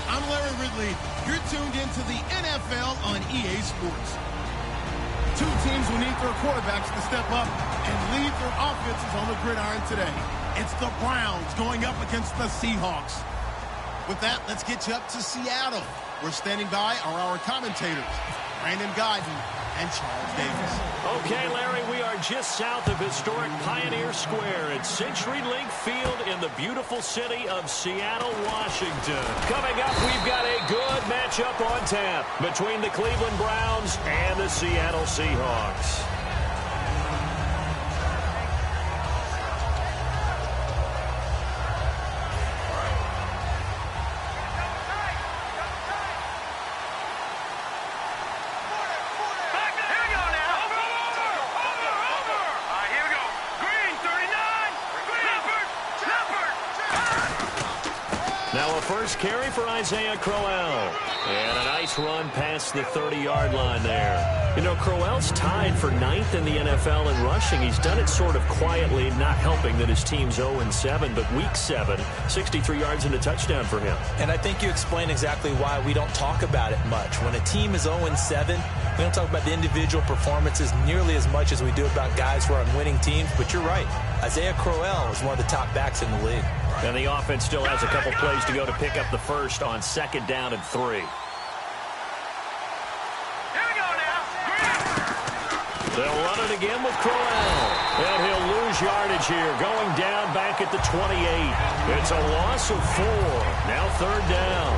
I'm Larry Ridley. You're tuned into the NFL on EA Sports. Two teams will need their quarterbacks to step up and lead their offenses on the gridiron today. It's the Browns going up against the Seahawks. With that, let's get you up to Seattle. We're standing by are our commentators, Brandon Guyton and Charles Davis. Okay, Larry, we are just south of historic Pioneer Square at CenturyLink Field in the beautiful city of Seattle, Washington. Coming up, we've got a good matchup on tap between the Cleveland Browns and the Seattle Seahawks. Now a first carry for Isaiah Crowell. And a nice run past the 30-yard line there. You know, Crowell's tied for 9th in the NFL in rushing. He's done it sort of quietly, not helping that his team's 0-7. But week 7, 63 yards and a touchdown for him. And I think you explain exactly why we don't talk about it much. When a team is 0-7, we don't talk about the individual performances nearly as much as we do about guys who are on winning teams. But you're right. Isaiah Crowell is one of the top backs in the league. And the offense still has a couple plays to go to pick up the first on 2nd down and 3. They'll run it again with Crowell. And he'll lose yardage here, going down back at the 28. It's a loss of 4. Now 3rd down.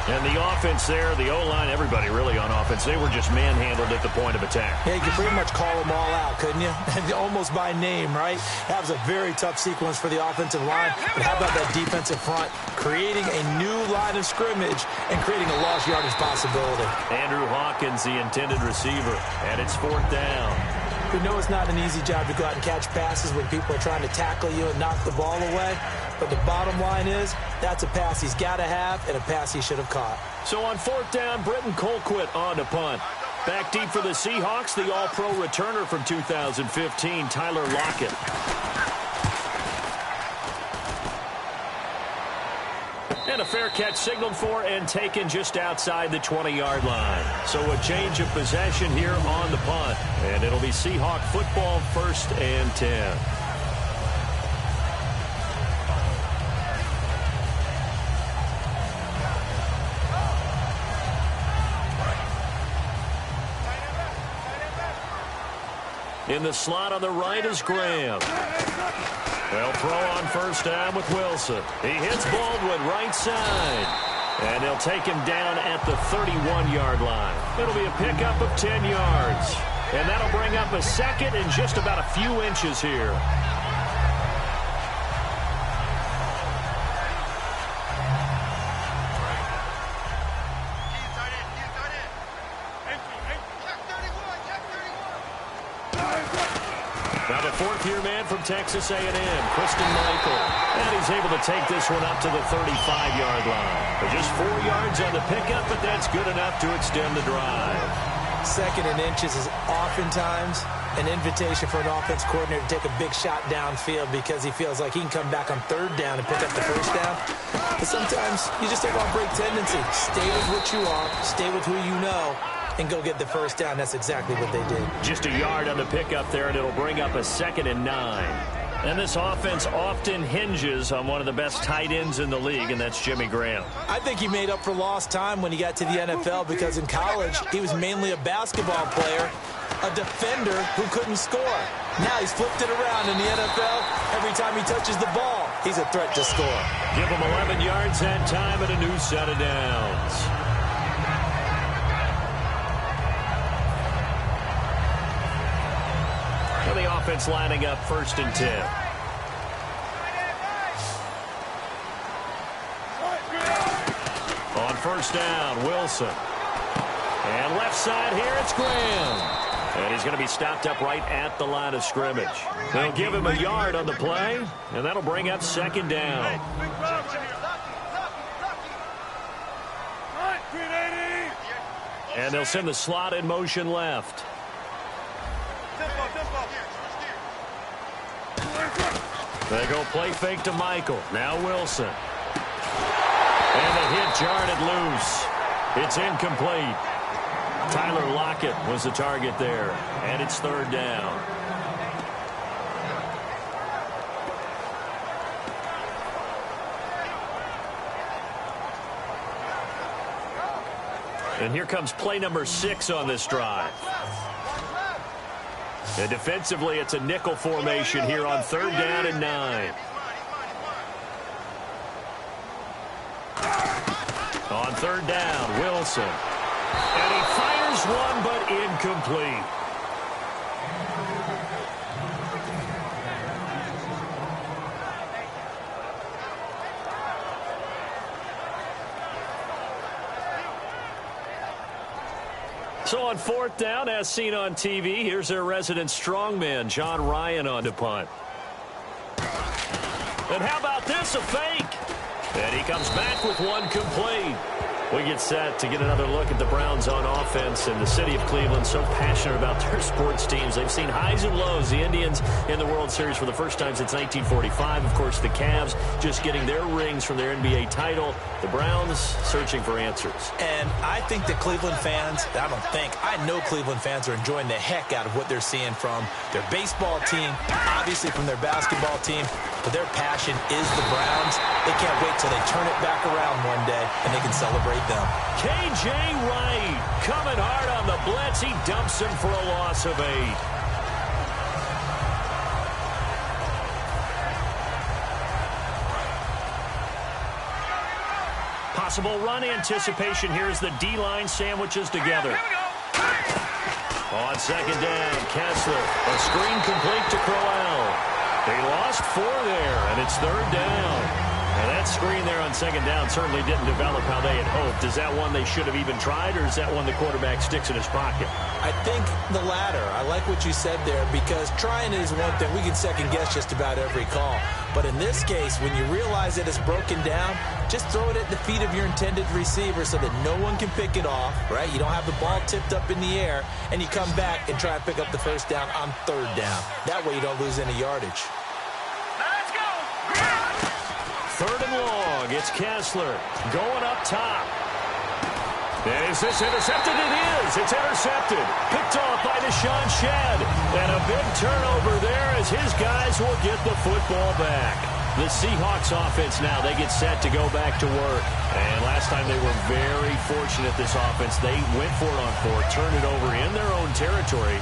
And the offense there, the O-line, everybody really on offense, they were just manhandled at the point of attack. Yeah, you could pretty much call them all out, couldn't you? Almost by name, right? That was a very tough sequence for the offensive line. But how about that defensive front creating a new line of scrimmage and creating a lost yardage possibility? Andrew Hawkins, the intended receiver, and it's 4th down. We know it's not an easy job to go out and catch passes when people are trying to tackle you and knock the ball away. But the bottom line is, that's a pass he's got to have and a pass he should have caught. So on 4th down, Britton Colquitt on to punt. Back deep for the Seahawks, the All-Pro returner from 2015, Tyler Lockett. And a fair catch signaled for and taken just outside the 20-yard line. So a change of possession here on the punt. And it'll be Seahawk football, 1st and 10. In the slot on the right is Graham. They'll throw on 1st down with Wilson. He hits Baldwin right side. And they'll take him down at the 31-yard line. It'll be a pickup of 10 yards. And that'll bring up a 2nd and just about a few inches here. Now the 4th-year man from Texas A&M, Christian Michael. And he's able to take this one up to the 35-yard line. But just 4 yards on the pickup, but that's good enough to extend the drive. 2nd and inches is oftentimes an invitation for an offense coordinator to take a big shot downfield because he feels like he can come back on 3rd down and pick up the 1st down. But sometimes you just take on break tendency. Stay with what you are, stay with who you know, and go get the 1st down. That's exactly what they did. Just a yard on the pickup there, and it'll bring up a 2nd and 9. And this offense often hinges on one of the best tight ends in the league, and that's Jimmy Graham. I think he made up for lost time when he got to the NFL because in college, he was mainly a basketball player, a defender who couldn't score. Now he's flipped it around in the NFL. Every time he touches the ball, he's a threat to score. Give him 11 yards that time and a new set of downs. The offense lining up 1st and 10. On 1st down, Wilson. And left side here, it's Graham. And he's going to be stopped up right at the line of scrimmage. They'll give him a yard on the play, and that'll bring up 2nd down. And they'll send the slot in motion left. They go play fake to Michael. Now Wilson. And the hit jarred it loose. It's incomplete. Tyler Lockett was the target there, and it's third down. And here comes play number 6 on this drive. And defensively, it's a nickel formation here on third down and 9. On third down, Wilson. And he fires one, but incomplete. So on fourth down, as seen on TV, here's their resident strongman, John Ryan, on to punt. And how about this, a fake? And he comes back with one complete. We get set to get another look at the Browns on offense, and the city of Cleveland so passionate about their sports teams. They've seen highs and lows. The Indians in the World Series for the first time since 1945. Of course, the Cavs just getting their rings from their NBA title. The Browns searching for answers. And I think the Cleveland fans, I know Cleveland fans are enjoying the heck out of what they're seeing from their baseball team, obviously from their basketball team, but their passion is the Browns. They can't wait till they turn it back around one day and they can celebrate them. K.J. Wright coming hard on the blitz. He dumps him for a loss of 8. Possible run anticipation here as the D-line sandwiches together. On second down, Kessler. A screen complete to Crowell. They lost 4 there, and it's third down. And that screen there on second down certainly didn't develop how they had hoped. Is that one they should have even tried, or is that one the quarterback sticks in his pocket? I think the latter. I like what you said there, because trying it is one thing. We can second-guess just about every call. But in this case, when you realize that it's broken down, just throw it at the feet of your intended receiver so that no one can pick it off, right? You don't have the ball tipped up in the air, and you come back and try and pick up the first down on third down. That way you don't lose any yardage. Third and long, it's Kessler going up top. And is this intercepted? It is. It's intercepted. Picked off by Deshaun Shedd. And a big turnover there as his guys will get the football back. The Seahawks offense now, they get set to go back to work. And last time they were very fortunate, this offense. They went for it on 4, turned it over in their own territory.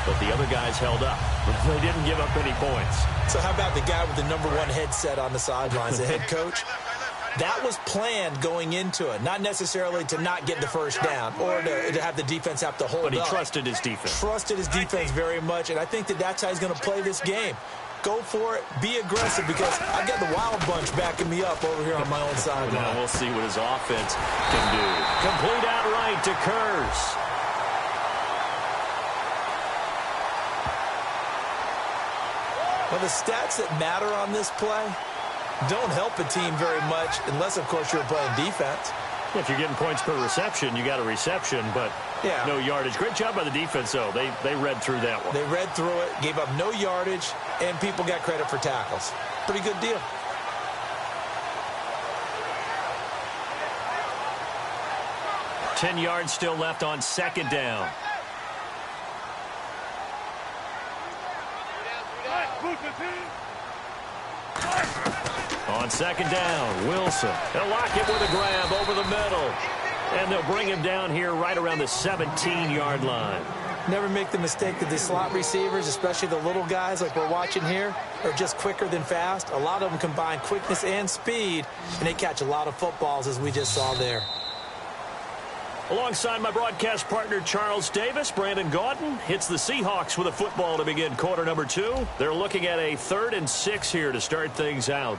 But the other guys held up. They didn't give up any points. So how about the guy with the #1 headset on the sidelines, the head coach? That was planned going into it, not necessarily to not get the first down or to have the defense have to hold up. But he trusted his defense. Trusted his defense very much, and I think that's how he's going to play this game. Go for it. Be aggressive, because I got the Wild Bunch backing me up over here on my own sideline. Now we'll see what his offense can do. Complete outright to Kurz. Well, the stats that matter on this play don't help a team very much unless, of course, you're playing defense. If you're getting points per reception, you got a reception, but no yardage. Great job by the defense, though. They read through that one. They read through it, gave up no yardage, and people got credit for tackles. Pretty good deal. Ten yards still left on second down. On second down, Wilson. They'll lock it with a grab over the middle. And they'll bring him down here right around the 17-yard line. Never make the mistake that the slot receivers, especially the little guys like we're watching here, are just quicker than fast. A lot of them combine quickness and speed, and they catch a lot of footballs, as we just saw there. Alongside my broadcast partner, Charles Davis, Brandon Gaudin hits the Seahawks with a football to begin quarter number 2. They're looking at a 3rd and 6 here to start things out.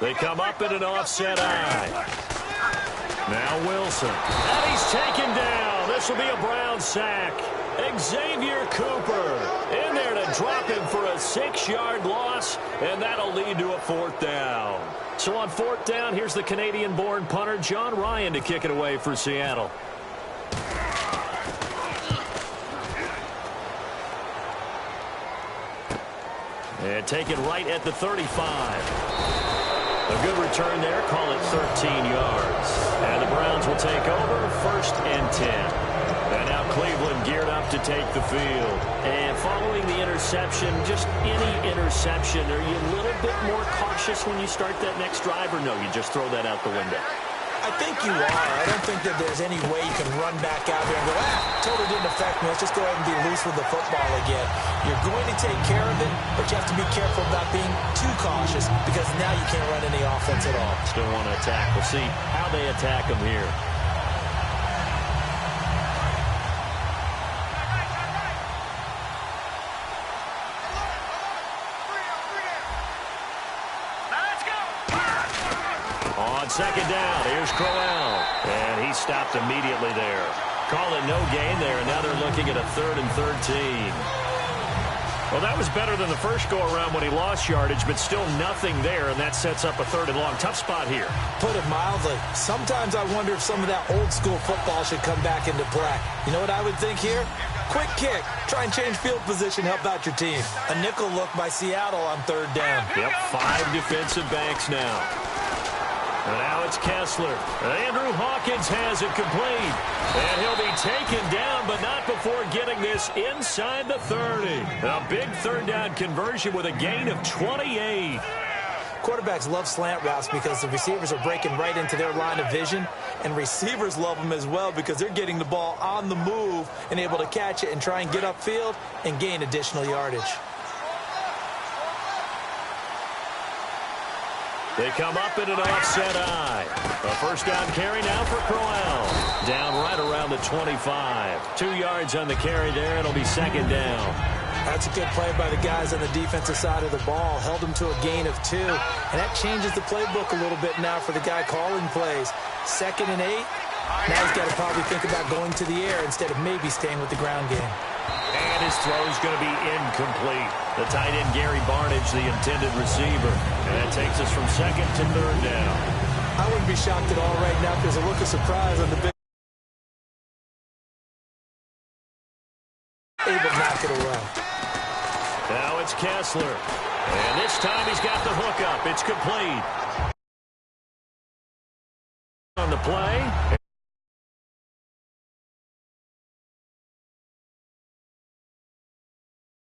They come up in an offset eye. Now Wilson. And he's taken down. This will be a Brown sack. Xavier Cooper in there to drop him for a 6-yard loss, and that'll lead to a 4th down. So on 4th down, here's the Canadian-born punter John Ryan to kick it away for Seattle. And take it right at the 35. A good return there. Call it 13 yards. And the Browns will take over 1st and 10. And now Cleveland geared up to take the field. And following the interception, just any interception, are you a little bit more cautious when you start that next drive, or no, you just throw that out the window? I think you are. I don't think that there's any way you can run back out there and go, totally didn't affect me. Let's just go ahead and be loose with the football again. You're going to take care of it, but you have to be careful about being too cautious because now you can't run any offense at all. Still want to attack. We'll see how they attack them here. On 2nd down, here's Crowell. And he stopped immediately there. Call it no gain there, and now they're looking at a 3rd and 13. Well, that was better than the first go-around when he lost yardage, but still nothing there, and that sets up a 3rd and long. Tough spot here. Put it mildly. Sometimes I wonder if some of that old-school football should come back into play. You know what I would think here? Quick kick. Try and change field position, help out your team. A nickel look by Seattle on 3rd down. Yep, 5 defensive backs now. And now it's Kessler. Andrew Hawkins has it complete. And he'll be taken down, but not before getting this inside the 30. A big 3rd down conversion with a gain of 28. Quarterbacks love slant routes because the receivers are breaking right into their line of vision, and receivers love them as well because they're getting the ball on the move and able to catch it and try and get upfield and gain additional yardage. They come up in an offset eye. A 1st down carry now for Crowell. Down right around the 25. 2 yards on the carry there. It'll be 2nd down. That's a good play by the guys on the defensive side of the ball. Held them to a gain of 2. And that changes the playbook a little bit now for the guy calling plays. 2nd and 8. Now he's got to probably think about going to the air instead of maybe staying with the ground game. And his throw is going to be incomplete. The tight end, Gary Barnidge, the intended receiver. And that takes us from 2nd to 3rd down. I wouldn't be shocked at all right now if there's a look of surprise on the big. Able to knock it away. Now it's Kessler. And this time he's got the hook up. It's complete. On the play.